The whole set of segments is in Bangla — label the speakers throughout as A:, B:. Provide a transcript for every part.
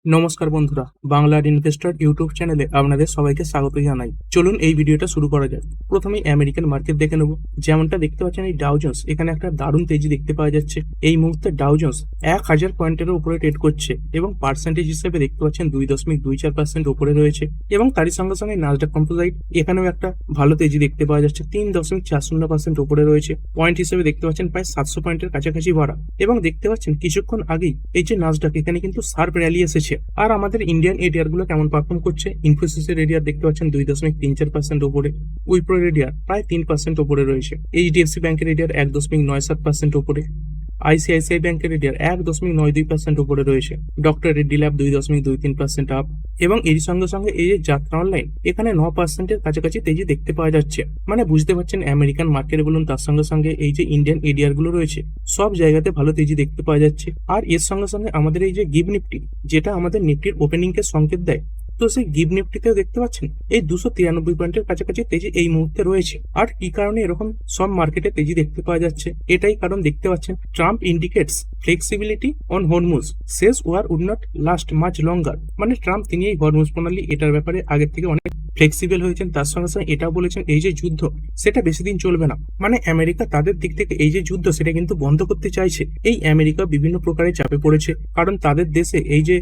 A: নমস্কার বন্ধুরা, বাংলার ইনভেস্টর ইউটিউব চ্যানেলে আপনাদের সবাইকে স্বাগত জানাই। চলুন এই ভিডিওটা শুরু করা যাক। প্রথমেই আমেরিকান মার্কেট দেখে নেব। যেমনটা দেখতে পাচ্ছেন, এই ডাউ জোন্স এখানে একটা দারুণ তেজি দেখতে পাওয়া যাচ্ছে। এই মুহূর্তে ডাউ জোন্স 1000 পয়েন্টের উপরে ট্রেড করছে এবং পার্সেন্টেজ হিসেবে দেখতে পাচ্ছেন 2.24% উপরে রয়েছে। এবং তারই সঙ্গে সঙ্গে নাসডাক কম্পোজাইট এখানেও একটা ভালো তেজি দেখতে পাওয়া যাচ্ছে, 3.40% উপরে রয়েছে। পয়েন্ট হিসেবে দেখতে পাচ্ছেন প্রায় 700 পয়েন্টের কাছাকাছি বাড়া। এবং দেখতে পাচ্ছেন কিছুক্ষণ আগেই এই যে নাসডাক এখানে কিন্তু শার্প র্যালি এসেছে। আর আমাদের ইন্ডিয়ান এডিআর গুলো কেমন পারফর্ম করছে, ইনফোসিসের এডিআর দেখতে পাচ্ছেন 2.34% উপরে, উইপ্রোর এডিআর প্রায় 3% উপরে রয়েছে, এইচডিএফসি ব্যাংকের এডিআর 1.97% উপরে, আইসিআইসিআই ব্যাংকের এডিআর 1.92% উপরে রয়েছে, ডক্টর রেড্ডি ল্যাব 2.23% আপ। এবং এর সঙ্গে সঙ্গে এই যে যাত্রা অনলাইন এখানে 9%-এর কাছাকাছি তেজি দেখতে পাওয়া যাচ্ছে। মানে বুঝতে পারছেন আমেরিকান মার্কেট বলুন, তার সঙ্গে সঙ্গে এই যে ইন্ডিয়ান এডিআর গুলো রয়েছে সব জায়গাতে ভালো তেজি দেখতে পাওয়া যাচ্ছে। আর এর সঙ্গে সঙ্গে আমাদের এই যে গিভ নিফটি, যেটা আমাদের নিফটির ওপেনিং কে সংকেত দেয়, তো সেই গিভ নিফটিতেও দেখতে পাচ্ছেন এই 293 পয়েন্টের কাছাকাছি তেজি এই মুহূর্তে রয়েছে। আর কি কারণে এরকম সব মার্কেটে তেজি দেখতে পাওয়া যাচ্ছে, এটাই কারণ দেখতে পাচ্ছেন Trump indicates flexibility on Hormuz, শেষ war would not last much longer. মানে ট্রাম্প তিনি এই হরমুজ প্রণালী এটার ব্যাপারে আগের থেকে অনেক ফ্লেক্সিবল হয়েছেন। তার সঙ্গে সঙ্গে এটাও বলেছেন এই যে যুদ্ধ সেটা বেশি দিন চলবে না। মানে আমেরিকা তাদের দিক থেকে এই যে যুদ্ধ সেটা কিন্তু বন্ধ করতে চাইছে। এই আমেরিকা বিভিন্ন প্রকারের চাপে পড়েছে, কারণ তাদের দেশে এই যে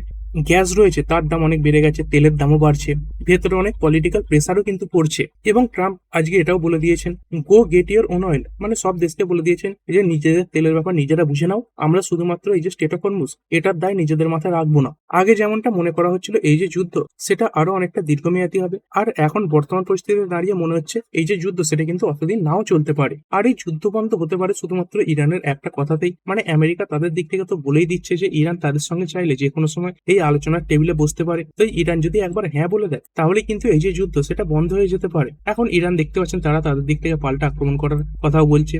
A: গ্যাস রয়েছে তার দাম অনেক বেড়ে গেছে, তেলের দামও বাড়ছে, ভেতরে অনেক পলিটিক্যাল প্রেসারও কিন্তু পড়ছে। এবং ট্রাম্প আজকে এটাও বলে দিয়েছেন, গো গেট ইউর ওন অয়েল। মানে সব দেশকে বলে দিয়েছেন যে নিজেদের তেলের ব্যাপার নিজেরা বুঝে নাও, আমরা শুধুমাত্র এই যে স্টেট অফ হরমুজ এটার দায় নিজেদের মাথায় রাখবো না। আগে যেমনটা মনে করা হচ্ছিল এই যে যুদ্ধ সেটা আরো অনেকটা দীর্ঘমেয়াদী হবে, আর এখন বর্তমান পরিস্থিতিতে দাঁড়িয়ে মনে হচ্ছে এই যে যুদ্ধ সেটা কিন্তু অতদিন নাও চলতে পারে। আর এই যুদ্ধ বন্ধ হতে পারে শুধুমাত্র ইরানের একটা কথাতেই। মানে আমেরিকা তাদের দিক থেকে তো বলেই দিচ্ছে যে ইরান তাদের সঙ্গে চাইলে যে কোনো সময় এই আলোচনার টেবিলে বসতে পারে। তো ইরান যদি একবার হ্যাঁ বলে দেয় তাহলে কিন্তু এই যে যুদ্ধ সেটা বন্ধ হয়ে যেতে পারে। এখন ইরান দেখতে পাচ্ছেন তারা তাদের দিক থেকে পাল্টা আক্রমণ করার কথাও বলছে।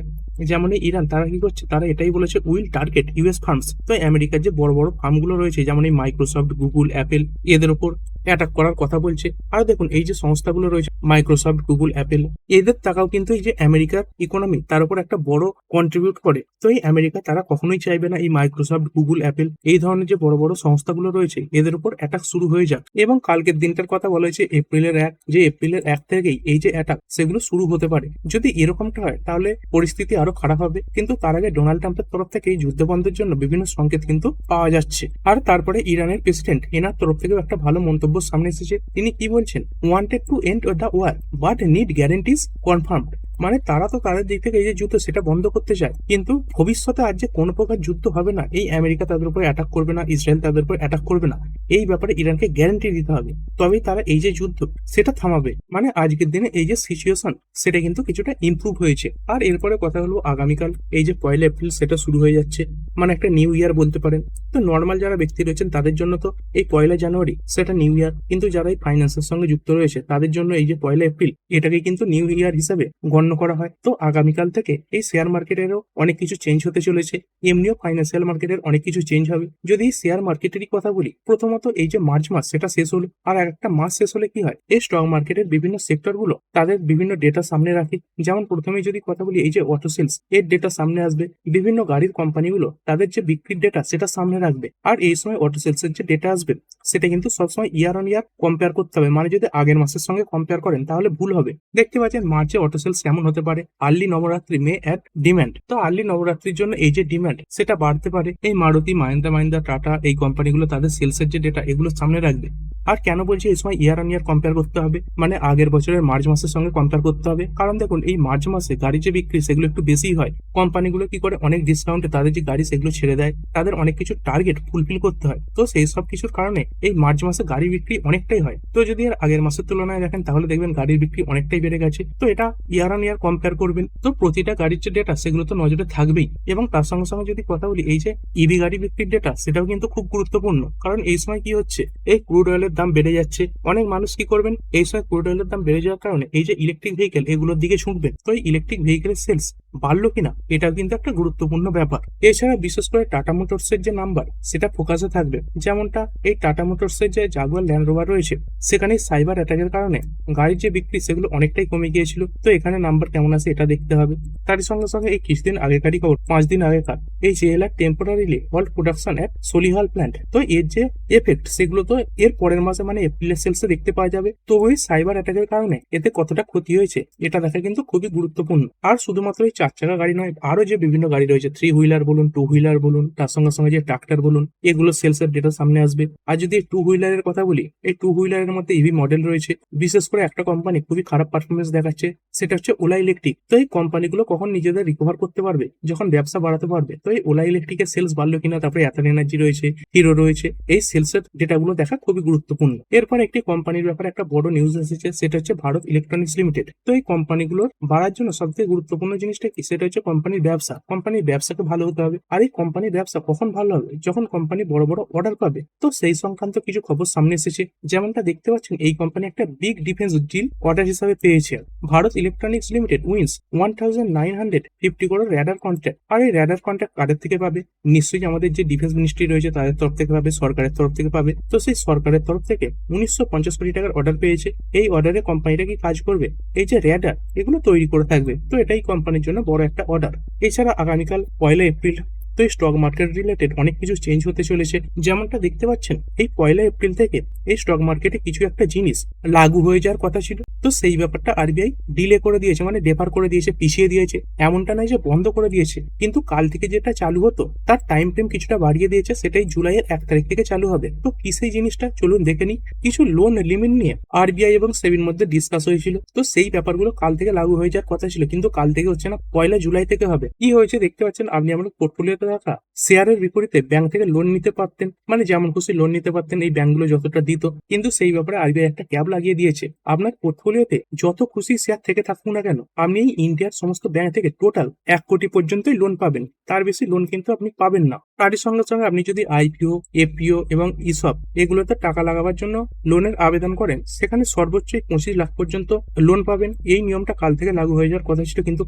A: যেমন এই ইরান তারা কি করছে, তারা এটাই বলেছে উইল টার্গেট ইউএস ফার্মস। তো আমেরিকার যে বড় বড় ফার্মগুলো রয়েছে যেমন এই মাইক্রোসফট, গুগল, অ্যাপেল, এদের উপর অ্যাটাক করার কথা বলছে। আর দেখুন এই যে সংস্থাগুলো রয়েছে মাইক্রোসফট, গুগল, অ্যাপেল, এদের টাকাও কিন্তু এই যে আমেরিকার ইকোনমি তার উপর একটা বড় কন্ট্রিবিউট করে। তো এই আমেরিকা তারা কখনোই চাইবে না এই মাইক্রোসফট, গুগল, অ্যাপেল এই ধরনের যে বড় বড় সংস্থাগুলো রয়েছে এদের উপর অ্যাটাক শুরু হয়ে যাক। এবং কালকের দিনটার কথা বলা হয়েছে এপ্রিলের 1, যে এপ্রিলের 1 থেকেই এই যে অ্যাটাক সেগুলো শুরু হতে পারে। যদি এরকমটা হয় তাহলে পরিস্থিতি আরো খারাপ হবে। কিন্তু তার আগে ডোনাল্ড ট্রাম্পের তরফ থেকে এই যুদ্ধ বন্ধের জন্য বিভিন্ন সংকেত কিন্তু পাওয়া যাচ্ছে। আর তারপরে ইরানের প্রেসিডেন্ট এনার তরফ থেকেও একটা ভালো মন্তব্য সামনে এসেছে। তিনি কি বলছেন, wanted to end the war but need guarantees confirmed. মানে তারা তো তাদের দিক থেকে এই যে যুদ্ধ সেটা বন্ধ করতে চায়, কিন্তু ভবিষ্যতে আর যে কোনো প্রকার যুদ্ধ হবে না, এই আমেরিকা তাদের উপর অ্যাটাক করবে না, ইসরায়েল তাদের উপর অ্যাটাক করবে না, এই ব্যাপারে ইরানকে গ্যারান্টি দিতে হবে, তবেই তারা এই যে যুদ্ধ সেটা থামাবে। মানে আজকের দিনে এই যে সিচুয়েশন সেটা কিন্তু কিছুটা ইমপ্রুভ হয়েছে। আর এরপরে কথা হলো আগামীকাল এই যে 1 এপ্রিল সেটা শুরু হয়ে যাচ্ছে, মানে একটা নিউ ইয়ার বলতে পারেন। তো নর্মাল যারা ব্যক্তি রয়েছেন তাদের জন্য তো এই 1 জানুয়ারি সেটা নিউ ইয়ার, কিন্তু যারা এই ফাইন্যান্সের সঙ্গে যুক্ত রয়েছে তাদের জন্য এই যে 1 এপ্রিল এটাকে কিন্তু নিউ ইয়ার হিসাবে গণ্য করা হয়। তো আগামীকাল থেকে এই শেয়ার মার্কেটেরও অনেক কিছু চেঞ্জ হতে চলেছে, এমনিও ফাইন্যান্সিয়াল মার্কেটের অনেক কিছু চেঞ্জ হবে। যদি শেয়ার মার্কেটেরই কথা বলি, প্রথমত এই যে মার্চ মাস সেটা শেষ হলো, আর একটা মাস শেষ হলে কি হয়, এই স্টক মার্কেটের বিভিন্ন সেক্টর গুলো তাদের বিভিন্ন ডেটা সামনে রাখে। যেমন প্রথমে যদি কথা বলি এই যে অটো সেলস এর ডেটা সামনে আসবে, বিভিন্ন গাড়ির কোম্পানিগুলো তাদের যে বিক্রির ডেটা সেটা সামনে রাখবে। আর এই সময় অটো সেলস এর যে ডেটা আসবে সেটা কিন্তু সবসময় ইয়ার অন ইয়ার কম্পেয়ার করতে হবে। মানে যদি আগের মাসের সঙ্গে কম্পেয়ার করেন তাহলে ভুল হবে। দেখতে পাচ্ছেন মার্চে অটো সেলস কেমন হতে পারে, early Navratri May at demand. তো আর্লি নবরাত্রির জন্য এই যে ডিম্যান্ড সেটা বাড়তে পারে। এই মারুতি, মাহিন্দ্রা, টাটা এই কোম্পানিগুলো তাদের সেলস এর যে ডেটা এগুলো সামনে রাখবে। আর কেন বলছি এই সময় ইয়ার অন ইয়ার কম্পেয়ার করতে হবে, মানে আগের বছরের মার্চ মাসের সঙ্গে কম্পেয়ার করতে হবে। কারণ দেখুন এই মার্চ মাসে গাড়ি যে বিক্রি সেগুলো একটু বেশি হয়, কোম্পানিগুলো কি করে অনেক ডিসকাউন্টে তাদের যে গাড়ি সেগুলো ছেড়ে দেয়, তাদের অনেক কিছু টার্গেট ফুলফিল করতে হয়। তো সেই সব কিছুর কারণে এই মার্চ মাসে গাড়ি বিক্রি অনেকটাই হয়। তো যদি আর আগের মাসের তুলনায় দেখেন তাহলে দেখবেন গাড়ির বিক্রি অনেকটাই বেড়ে গেছে। তো এটা ইয়ার অন ইয়ার কম্পেয়ার করবেন। তো প্রতিটা গাড়ির যে ডেটা সেগুলো তো নজরে থাকবেই। এবং তার সঙ্গে সঙ্গে যদি কথা বলি এই যে ইভি গাড়ি বিক্রির ডেটা সেটাও কিন্তু খুব গুরুত্বপূর্ণ। কারণ এই সময় কি হচ্ছে, এই ক্রুড অয়েলের দাম বেড়ে যাচ্ছে, অনেক মানুষ কি করবেন এই সময় ক্রুড অয়েলের দাম বেড়ে যাওয়ার কারণে এই যে ইলেকট্রিক ভেহিকেল এগুলোর দিকে ঝুঁকবেন। তো এই ইলেকট্রিক ভেহিকেলের সেলস বাড়লো কিনা, এটাও কিন্তু একটা গুরুত্বপূর্ণ ব্যাপার। এছাড়া বিশেষ করে টাটা মোটরসের যে নাম্বার সেটা ফোকাসে থাকবে, যেমনটা এই টাটা মোটরসের যে জাগুয়ার ল্যান্ড রোভার রয়েছে সেখানে সাইবার অ্যাটাকের কারণে গাড়ির যে বিক্রি সেগুলো অনেকটাই কমে গিয়েছিল। তো এখানে নাম্বার কেমন আছে এটা দেখতে হবে। তার সঙ্গে সঙ্গে এই কিছুদিন আগেকারই খবর, 5 দিন আগেকার, এই জেএলআর টেম্পোরারিলি হল্ট প্রোডাকশন এট সলিহাল প্ল্যান্ট। তো এর যে এফেক্ট সেগুলো তো এর পরের মাসে মানে এপ্রিলের সেলসে দেখতে পাওয়া যাবে। তো ওই সাইবার অ্যাটাকের কারণে এতে কতটা ক্ষতি হয়েছে এটা দেখা কিন্তু খুবই গুরুত্বপূর্ণ। আর শুধুমাত্র এই 4 চাকা গাড়ি নয়, আরো যে বিভিন্ন গাড়ি রয়েছে, 3 হুইলার বলুন, 2 হুইলার বলুন, তার সঙ্গে সঙ্গে যে ট্রাক্টর বলুন, এগুলো সেলসের ডেটা সামনে আসবে। আর যদি 2 হুইলারের কথা বলি, এই 2 হুইলারের মধ্যে ইভি মডেল রয়েছে। বিশেষ করে একটা কোম্পানি খুবই খারাপ পারফরমেন্স দেখাচ্ছে, সেটা হচ্ছে ওলা ইলেকট্রিক। তো এই কোম্পানিগুলো কখন নিজেদের রিকভার করতে পারবে, যখন ব্যবসা বাড়াতে পারবে। তো এই ওলা ইলেকট্রিকের সেলস বাড়লো কিনা, তারপরে অ্যাথন এনার্জি রয়েছে, হিরো রয়েছে, এই সেলসের ডেটাগুলো দেখা খুবই গুরুত্বপূর্ণ। এরপর একটি কোম্পানির ব্যাপারে একটা বড় নিউজ এসেছে, সেটা হচ্ছে ভারত ইলেকট্রনিক্স লিমিটেড। তো এই কোম্পানিগুলোর বাড়ার জন্য সবথেকে গুরুত্বপূর্ণ জিনিসটা কি, সেটা হচ্ছে কোম্পানির ব্যবসা। কোম্পানির ব্যবসাকে ভালো হতে হবে। আর এই কোম্পানির ব্যবসা কখন ভালো হবে, যখন কোম্পানি বড় বড় অর্ডার পাবে। তো সেই সংক্রান্ত কিছু খবর সামনে এসেছে, যেমনটা দেখতে পাচ্ছেন এই কোম্পানি একটা বিগ ডিফেন্স ডিল অর্ডার হিসাবে পেয়েছে। Bharat electronics limited wins 1950 crore radar contract. আর এই র্যাডার কন্ট্রাক্ট কাদের থেকে পাবে, নিশ্চয়ই আমাদের যে ডিফেন্স মিনিস্ট্রি রয়েছে তাদের তরফ থেকে পাবে, সরকারের তরফ থেকে পাবে। তো সেই সরকারের তরফ থেকে 1950 কোটি টাকার অর্ডার পেয়েছে। এই অর্ডারে কোম্পানিটা কি কাজ করবে, এই যে র্যাডার এগুলো তৈরি করে থাকবে। তো এটাই কোম্পানির জন্য বড় একটা অর্ডার। এছাড়া আগামীকাল 1 এপ্রিল, তো এই স্টক মার্কেট রিলেটেড অনেক কিছু চেঞ্জ হতে চলেছে। যেমনটা দেখতে পাচ্ছেন এই 1 এপ্রিল থেকে এই স্টক মার্কেটে কিছু একটা জিনিস লাগু হয়ে যাওয়ার কথা ছিল। তো সেই ব্যাপারটা আরবিআই ডিলে করে দিয়েছে, মানে ডেফার করে দিয়েছে, পিছিয়ে দিয়েছে। এমনটা নয় যে বন্ধ করে দিয়েছে, কিন্তু কাল থেকে যেটা চালু হতো তার টাইম ফ্রেম কিছুটা বাড়িয়ে দিয়েছে, সেটাই জুলাইয়ের 1 তারিখ থেকে চালু হবে। তো কি সেই জিনিসটা চলুন দেখে নিই। কিছু লোন লিমিট নিয়ে আরবিআই এবং সেবির মধ্যে ডিসকাস হয়েছিল। তো সেই ব্যাপারগুলো কাল থেকে লাগু হয়ে যাওয়ার কথা ছিল, কিন্তু কাল থেকে হচ্ছে না, 1 জুলাই থেকে হবে। কি হয়েছে দেখতে পাচ্ছেন আপনি আপনার পোর্টফোলিওতে রাখা শেয়ারের বিপরীতে ব্যাংক থেকে লোন নিতে পারতেন, মানে যেমন খুশি লোন নিতে পারতেন, এই ব্যাংকগুলো যতটা দিত। কিন্তু সেই ব্যাপারে আরবিআই একটা ক্যাপ লাগিয়ে দিয়েছে। আপনার পোর্টফোলিওতে যত খুশি শেয়ার থেকে থাকুক না কেন, আপনি এই ইন্ডিয়ার সমস্ত ব্যাংক থেকে টোটাল 1 কোটি পর্যন্তই লোন পাবেন, তার বেশি লোন কিন্তু আপনি পাবেন না। তারই সঙ্গে সঙ্গে আপনি যদি আইপিও, এফপিও এবং ইসব এগুলোতে টাকা লাগাবার জন্য লোনের আবেদন করেন, সেখানে সর্বোচ্চ 25 লাখ পর্যন্ত লোন পাবেন। এই নিয়মটা কাল থেকে লাগু হয়ে যাওয়ার কথা ছিল, কিন্তু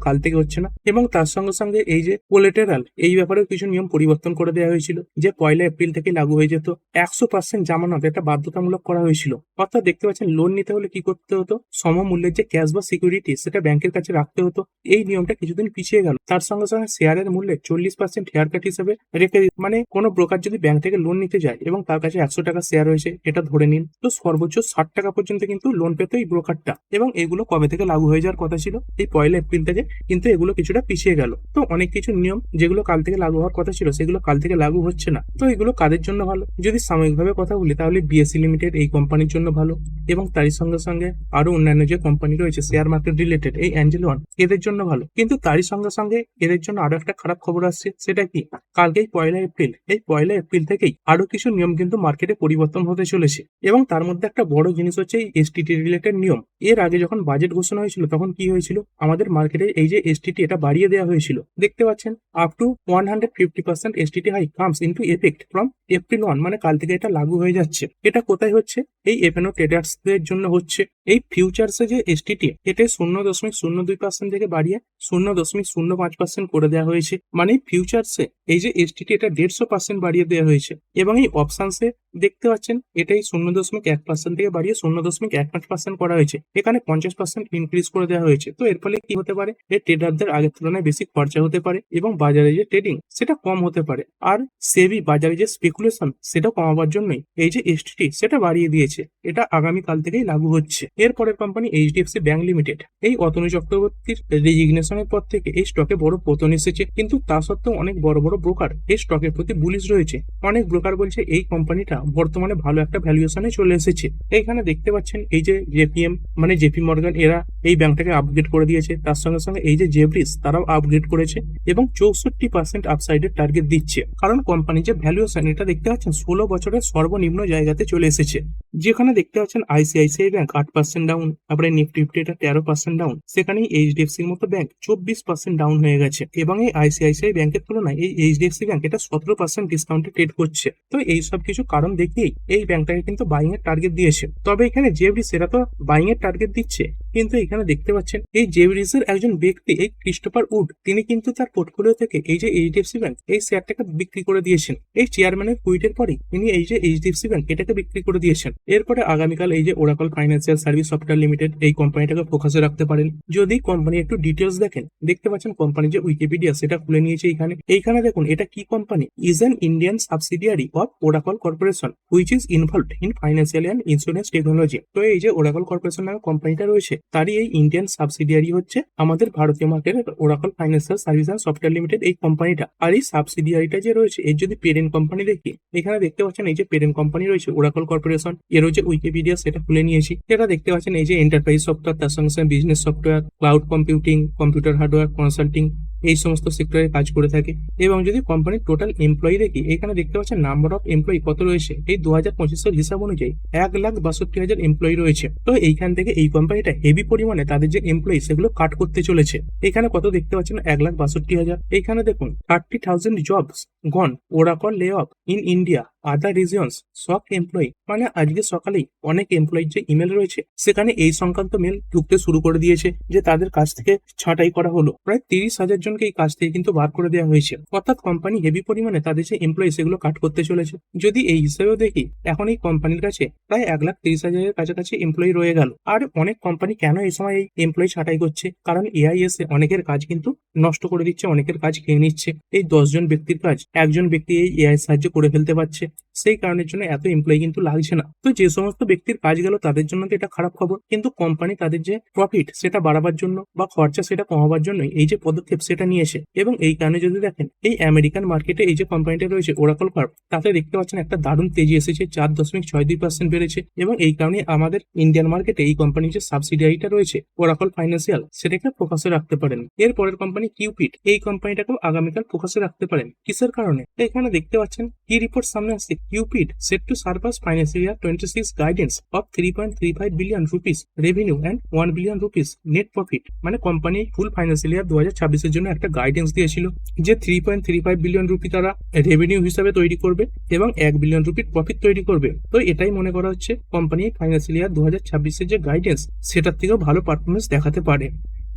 A: কাল থেকে হচ্ছে না। এবং তার সঙ্গে সঙ্গে এই যে কোলেটেরাল, এই ব্যাপারেও কিছু নিয়ম পরিবর্তন করে দেওয়া হয়েছিল, যে 1 এপ্রিল থেকে লাগু হয়ে যেত। 100% জামানত এটা বাধ্যতামূলক করা হয়েছিল। অর্থাৎ দেখতে পাচ্ছেন লোন নিতে হলে কি করতে হতো, সমমূল্যের যে ক্যাশ বা সিকিউরিটি সেটা ব্যাংকের কাছে রাখতে হতো। এই নিয়মটা কিছুদিন পিছিয়ে গেল। তার সঙ্গে সঙ্গে শেয়ারের মূল্যে 40% হেয়ার কাট হিসেবে রেখে, মানে কোনো ব্রোকার যদি ব্যাংক থেকে লোন নিতে যায় এবং তার কাছে 100 টাকা শেয়ার রয়েছে এটা ধরে নিন, তো সর্বোচ্চ 60 টাকা পর্যন্ত কিন্তু লোন পেত এই ব্রোকারটা। এবং এগুলো কবে থেকে লাগু হয়ে যাওয়ার কথা ছিল, এই 1 এপ্রিল থেকে, কিন্তু এগুলো কিছুটা পিছিয়ে গেল। তো অনেক কিছু নিয়ম যেগুলো কাল থেকে লাগু হওয়ার কথা ছিল সেগুলো কাল থেকে লাগু হচ্ছে না। তো এগুলো কাদের জন্য ভালো, যদি সাময়িকভাবে কথা বলি তাহলে বিএসসি লিমিটেড এই কোম্পানির জন্য ভালো, এবং তারই সঙ্গে সঙ্গে আরো অন্যান্য যে কোম্পানি রয়েছে শেয়ার মার্কেট রিলেটেড, এই অ্যাঞ্জেল ওয়ান, এদের জন্য ভালো। কিন্তু তারই সঙ্গে সঙ্গে এদের জন্য আরো একটা খারাপ খবর আসছে, সেটা কি, কালকেই 1 এপ্রিল, এই 1 এপ্রিল থেকেই আরো কিছু নিয়ম কিন্তু মার্কেটে পরিবর্তন হতে চলেছে। এবং তার মধ্যে একটা বড় জিনিস হচ্ছে এই এসটিটি রিলেটেড নিয়ম। এর আগে যখন বাজেট ঘোষণা হয়েছিল তখন কি হয়েছিল, আমাদের মার্কেটে এই যে এসটিটি এটা বাড়িয়ে দেওয়া হয়েছিল। দেখতে পাচ্ছেন up to 150% STT high comes into effect from April 1, মানে কাল থেকে এটা লাগু হয়ে যাচ্ছে। এটা কোথায় হচ্ছে, এই এফএনও ট্রেডার্সদের জন্য হচ্ছে। এই ফিউচার্সে যে এসটিটি এটা 0.02% থেকে বাড়িয়ে 0.05% করে দেওয়া হয়েছে। মানে ফিউচার্সে এই যে এসটিটি এটা 150% বাড়িয়ে দেওয়া হয়েছে। এবং এই অপশনসে দেখতে পাচ্ছেন এটাই 0.1% থেকে বাড়িয়ে 0.15% করা হয়েছে। এখানে 50% ইনক্রিজ করে দেওয়া হয়েছে। তো এর ফলে কি হতে পারে, এই ট্রেডারদের আগের তুলনায় বেশি খরচা হতে পারে এবং বাজারে যে ট্রেডিং সেটা কম হতে পারে। আর সেবি বাজারে যে স্পেকুলেশন সেটা কমাবার জন্যই এই যে এসটিটি সেটা বাড়িয়ে দিয়েছে। এটা আগামীকাল থেকেই লাগু হচ্ছে। এরপরের কোম্পানি এইচডিএফসি ব্যাংক লিমিটেড। এই অতনু চক্রবর্তীর রেজিগনেশনের পর থেকে এই স্টকে বড় পতন এসেছে, কিন্তু তা সত্ত্বেও অনেক বড় বড় ব্রোকার এই স্টকের প্রতি বুলিশ রয়েছে। অনেক ব্রোকার বলছে এই কোম্পানিটা বর্তমানে ভালো একটা ভ্যালুয়েশনে চলে এসেছে। এইখানে দেখতে পাচ্ছেন এই যে জেপিএম, মানে জেপি মর্গান, এরা এই ব্যাংকটাকে আপগ্রেড করে দিয়েছে। তার সঙ্গে সঙ্গে এই যে জেব্রিস তারাও আপগ্রেড করেছে এবং 64% আপসাইডের টার্গেট দিচ্ছে। কারণ কোম্পানির যে ভ্যালুয়েশন এটা দেখতে পাচ্ছেন 16 বছরের সর্বনিম্ন জায়গাতে চলে এসেছে। যেখানে দেখতে পাচ্ছেন আইসিআইসিআই ব্যাংক 8% ডাউন, তারপরে নিফটি 50 এটা 13% ডাউন, সেখানে এইচডিএফসির মতো ব্যাংক 24% ডাউন হয়ে গেছে। এবং এই আইসিআইসিআই ব্যাংকের তুলনায় এই এইচডিএফসি ব্যাংক এটা 17% ডিসকাউন্টে ট্রেড করছে। তো এই সব কিছু কারণ দেখিয়েই এই ব্যাংকটাকে কিন্তু বাইং এর টার্গেট দিয়েছে। তবে এখানে জেব্রিস এরা তো বাইং এর টার্গেট দিচ্ছে, কিন্তু এখানে দেখতে পাচ্ছেন এই জেভিরিসের একজন ব্যক্তি এই ক্রিস্টোফার উড তিনি কিন্তু তার পোর্টফোলিও থেকে এই যে এইচডিএফসি ব্যাংক এই শেয়ারটাকে বিক্রি করে দিয়েছেন। এই চেয়ারম্যানের কুইটের পরেই তিনি এই যে এইচডিএফসি ব্যাংক এটাকে বিক্রি করে দিয়েছেন। এরপরে আগামীকাল এই যে Oracle financial service software limited এই কোম্পানিটাকে ফোকাসে রাখতে পারেন। যদি কোম্পানি একটু ডিটেলস দেখেন দেখতে পাচ্ছেন কোম্পানি যে উইকিপিডিয়া সেটা খুলে নিয়েছে এইখানে দেখুন এটা কি company, is an Indian subsidiary of Oracle corporation which is involved in financial and insurance technology. তো এই যে ওরাকল কর্পোরেশন নামে কোম্পানিটা রয়েছে তারই এই ইন্ডিয়ান সাবসিডিয়ারি হচ্ছে আমাদের ভারতীয় মার্কেটের Oracle financial service and software limited এই কোম্পানিটা। আর এই সাবসিডিয়ারিটা যে রয়েছে এর যদি পেরেন্ট কোম্পানি দেখি এখানে দেখতে পাচ্ছেন এই যে পেরেন্ট কোম্পানি রয়েছে ওরাকল কর্পোরেশন, এরও যে উইকিপিডিয়া সেটা খুলে নিয়েছি। এটা দেখতে পাচ্ছেন এই যে এন্টারপ্রাইজ সফটওয়্যার, তার সঙ্গে সঙ্গে business software, cloud computing, computer hardware, consulting এই সমস্ত সেক্টরে কাজ করে থাকে। এবং যদি কোম্পানির টোটাল এমপ্লয়ি দেখি এখানে দেখতে পাচ্ছেন নাম্বার অফ এমপ্লয়ি কত রয়েছে, এই 2025 হিসাব অনুযায়ী 1,62,000 এমপ্লয়ি রয়েছে। তো এইখান থেকে এই কোম্পানিটা হেভি পরিমাণে তাদের যে এমপ্লয়ি সেগুলো কাট করতে চলেছে। এখানে কত দেখতে পাচ্ছেন 1,62,000। এইখানে দেখুন 30,000 জবস গন, ওরাকল লে of in India other regions সব এমপ্লয়ি। মানে আজকে সকালেই অনেক এমপ্লয়ির যে ইমেল রয়েছে সেখানে এই সংক্রান্ত মেল ঢুকতে শুরু করে দিয়েছে যে তাদের কাছ থেকে ছাঁটাই করা হলো। প্রায় 30,000 জনকে এই কাজ থেকে কিন্তু বার করে দেওয়া হয়েছে। অর্থাৎ কোম্পানি হেভি পরিমাণে তাদের যে এমপ্লয়ি সেগুলো কাট করতে চলেছে। যদি এই হিসেবেও দেখি এখন এই কোম্পানির কাছে প্রায় 1,30,000 কাছাকাছি এমপ্লয়ি রয়ে গেল। আর অনেক কোম্পানি কেন এই সময় এই এমপ্লয়ি ছাঁটাই করছে, কারণ এআই এসে অনেকের কাজ কিন্তু নষ্ট করে দিচ্ছে, অনেকের কাজ খেয়ে নিচ্ছে। এই 10 জন ব্যক্তির কাজ একজন ব্যক্তি এই এআই সাহায্য করে ফেলতে পারছে, সেই কারণের জন্য এত এমপ্লয়ি কিন্তু লাগছে না। তো যে সমস্ত ব্যক্তির কাজ গেল তাদের জন্য তো এটা খারাপ খবর, কিন্তু কোম্পানি তাদের যে প্রফিট সেটা বাড়াবার জন্য বা খরচা সেটা কমাবার জন্য এই যে পদক্ষেপ সেটা নিয়েছে। এবং এই কারণে যদি দেখেন এই আমেরিকান মার্কেটে এই যে কোম্পানিটা রয়েছে ওরাকল কর্প, তাতে দেখতে পাচ্ছেন একটা দারুণ তেজি এসেছে, 4.62% বেড়েছে। এবং এই কারণে আমাদের ইন্ডিয়ান মার্কেটে এই কোম্পানির যে সাবসিডিয়ারিটা রয়েছে ওরাকল ফাইন্যান্সিয়াল সেটাকে ফোকাসে রাখতে পারেন। এর পরের কোম্পানি কিউপিট, এই কোম্পানিটাকেও আগামীকাল ফোকাসে রাখতে পারেন। কিসের কারণে এখানে দেখতে পাচ্ছেন কি রিপোর্ট সামনে আসছে, Cupid set to surpass financial year 26 guidance of 3.35 billion rupees revenue and 1 billion rupees net profit. মানে কোম্পানি ফুল ফাইন্যান্সিয়াল ইয়ার 2026 এর জন্য একটা গাইডেন্স দিয়েছিল যে 3.35 বিলিয়ন রুপি তারা রেভিনিউ হিসাবে তৈরি করবে এবং 1 বিলিয়ন রুপির প্রফিট তৈরি করবে। তো এটাই মনে করা হচ্ছে কোম্পানি ফাইন্যান্সিয়াল ইয়ার 2026 এর যে গাইডেন্স সেটার থেকেও ভালো পারফরমেন্স দেখাতে পারে।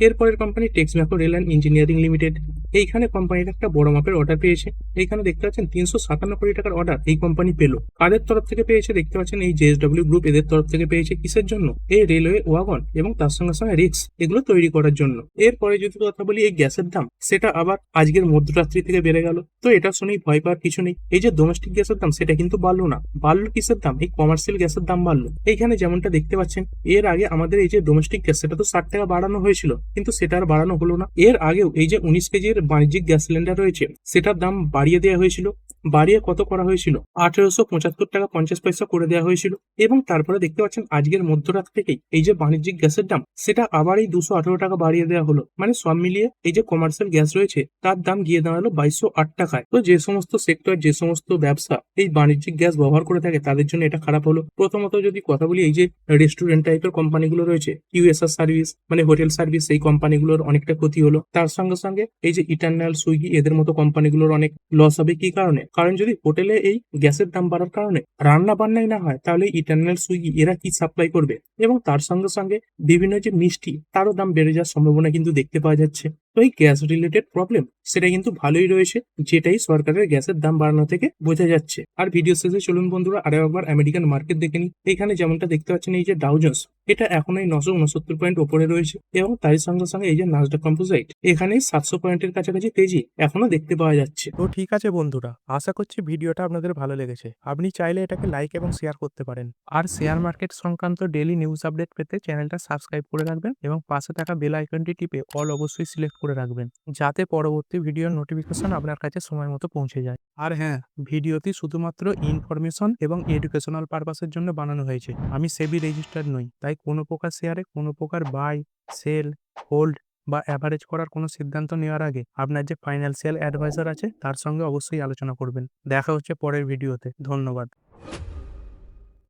A: এরপরের company Texmaco rail and engineering limited, এইখানে কোম্পানির একটা বড় মাপের অর্ডার পেয়েছে। এইখানে দেখতে পাচ্ছেন 357 কোটি টাকার অর্ডার এই কোম্পানি পেল। কাদের তরফ থেকে পেয়েছে দেখতে পাচ্ছেন এই জেএসডব্লিউ গ্রুপ এদের তরফ থেকে পেয়েছে। কিসের জন্য? এই রেলওয়ে ওয়াগন এবং তার সঙ্গে সঙ্গে রিক্স এগুলো তৈরি করার জন্য। এরপরে যদি কথা বলি এই গ্যাসের দাম, সেটা আবার আজকের মধ্যরাত্রি থেকে বেড়ে গেল। তো এটা শুনেই ভয় পাওয়ার কিছু নেই। এই যে ডোমেস্টিক গ্যাসের দাম সেটা কিন্তু বাড়লো না, বাড়লো কিসের দাম? এই কমার্শিয়াল গ্যাসের দাম বাড়লো। এইখানে যেমনটা দেখতে পাচ্ছেন এর আগে আমাদের এই যে ডোমেস্টিক গ্যাস সেটা তো 60 টাকা বাড়ানো হয়েছিল, কিন্তু সেটা আর বাড়ানো হলো না। এর আগেও এই যে 19 কেজির বাণিজ্যিক গ্যাস সিলিন্ডার রয়েছে সেটার দাম বাড়িয়ে দেওয়া হয়েছিল। বাড়িয়ে কত করা হয়েছিল? 1875 টাকা 50 পয়সা করে দেওয়া হয়েছিল। এবং তারপরে দেখতে পাচ্ছেন আজকের মধ্যরাত থেকেই এই যে বাণিজ্যিক গ্যাসের দাম সেটা আবার এই 218 টাকা বাড়িয়ে দেওয়া হলো। মানে সব মিলিয়ে এই যে কমার্শিয়াল গ্যাস রয়েছে তার দাম গিয়ে দাঁড়ালো 2208 টাকায়। তো যে সমস্ত সেক্টর, যে সমস্ত ব্যবসা এই বাণিজ্যিক গ্যাস ব্যবহার করে থাকে তাদের জন্য এটা খারাপ হলো। প্রথমত যদি কথা বলি এই যে রেস্টুরেন্ট টাইপের কোম্পানিগুলো রয়েছে, কিউএসআর সার্ভিস মানে হোটেল সার্ভিস, এই কোম্পানিগুলোর অনেকটা ক্ষতি হলো। তার সঙ্গে সঙ্গে এই যে ইটারনাল, সুইগি এদের মতো কোম্পানিগুলোর অনেক লস হবে। কি কারণে? কারণ যদি হোটেলে এই গ্যাসের দাম বাড়ার কারণে রান্না বান্নাই না হয় তাহলে ইটারনাল, সুইগি এরা কি সাপ্লাই করবে? এবং তার সঙ্গে সঙ্গে বিভিন্ন যে মিষ্টি তারও দাম বেড়ে যাওয়ার সম্ভাবনা কিন্তু দেখতে পাওয়া যাচ্ছে। তো এই গ্যাস রিলেটেড প্রবলেম সেটা কিন্তু ভালোই রয়েছে, যেটাই সরকারের গ্যাসের দাম বাড়ানো থেকে বোঝা যাচ্ছে। আর ভিডিও শেষে চলুন বন্ধুরা আরো একবার আমেরিকান মার্কেট দেখে নিই। এখানে যেমনটা দেখতে পাচ্ছেন এই যে ডাউ জোন্স এটা এখন এই 969 পয়েন্ট ওপরে রয়েছে এবং তার সঙ্গে সঙ্গে এই যে নাসডাক কম্পোজিট এখানে 700 পয়েন্টের কাছাকাছি তেজি এখনো দেখতে পাওয়া যাচ্ছে।
B: তো ঠিক আছে বন্ধুরা, আশা করছি ভিডিওটা আপনাদের ভালো লেগেছে। আপনি চাইলে এটাকে লাইক এবং শেয়ার করতে পারেন। আর শেয়ার মার্কেট সংক্রান্ত ডেইলি নিউজ আপডেট পেতে চ্যানেলটা সাবস্ক্রাইব করে রাখবেন এবং পাশে থাকা বেল আইকনটি টিপে অল অবশ্যই সিলেক্ট করে রাখবেন, যাতে পরবর্তী ভিডিওর নোটিফিকেশন আপনার কাছে সময় মতো পৌঁছে যায়। আর হ্যাঁ, ভিডিওটি শুধুমাত্র ইনফরমেশন এবং এডুকেশনাল পারপাসের জন্য বানানো হয়েছে। আমি সেবি রেজিস্টার্ড নই, তাই কোনো প্রকার শেয়ারে কোনো প্রকার বাই, সেল, হোল্ড বা অ্যাভারেজ করার কোনো সিদ্ধান্ত নেওয়ার আগে আপনার যে ফাইন্যান্সিয়াল অ্যাডভাইজার আছে তার সঙ্গে অবশ্যই আলোচনা করবেন। দেখা হচ্ছে পরের ভিডিওতে। ধন্যবাদ।